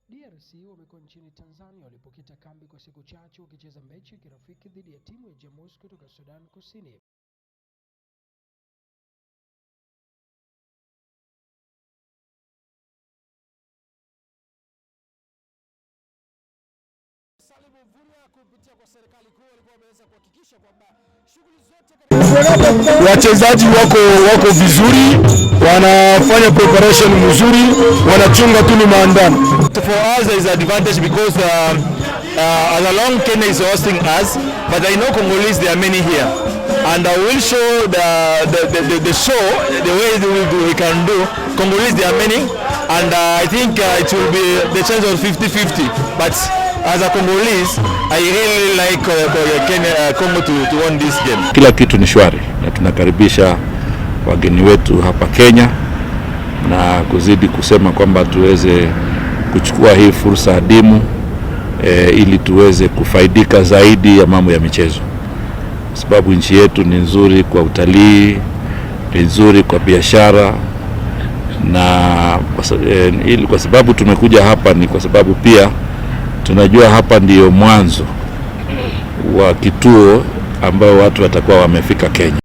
DRC wamekuwa nchini Tanzania walipokita kambi kwa siku chache wakicheza mechi ya kirafiki dhidi ya timu ya Jamus kutoka Sudan Kusini. Salimu Mvurya kupitia kwa serikali kuu walikuwa wameweza kuhakikisha kwamba shughuli zote wachezaji wako vizuri, wanafanya preparation mzuri, wanachunga tu maandano. For us there is an advantage because as along Kenya is hosting us, but I know Congolese there are many here, and I will show the show the way we can do. Congolese there are many, and I think it will be the chance of 50-50, but as a Congolese, I really like Congo to win this game. Kila kitu ni shwari na tunakaribisha wageni wetu hapa Kenya na kuzidi kusema kwamba tuweze kuchukua hii fursa adimu ili tuweze kufaidika zaidi ya mambo ya michezo. Sababu nchi yetu ni nzuri kwa utalii, ni nzuri kwa biashara, na kwa sababu tumekuja hapa ni kwa sababu pia tunajua hapa ndiyo mwanzo wa kituo ambao watu watakuwa wamefika Kenya.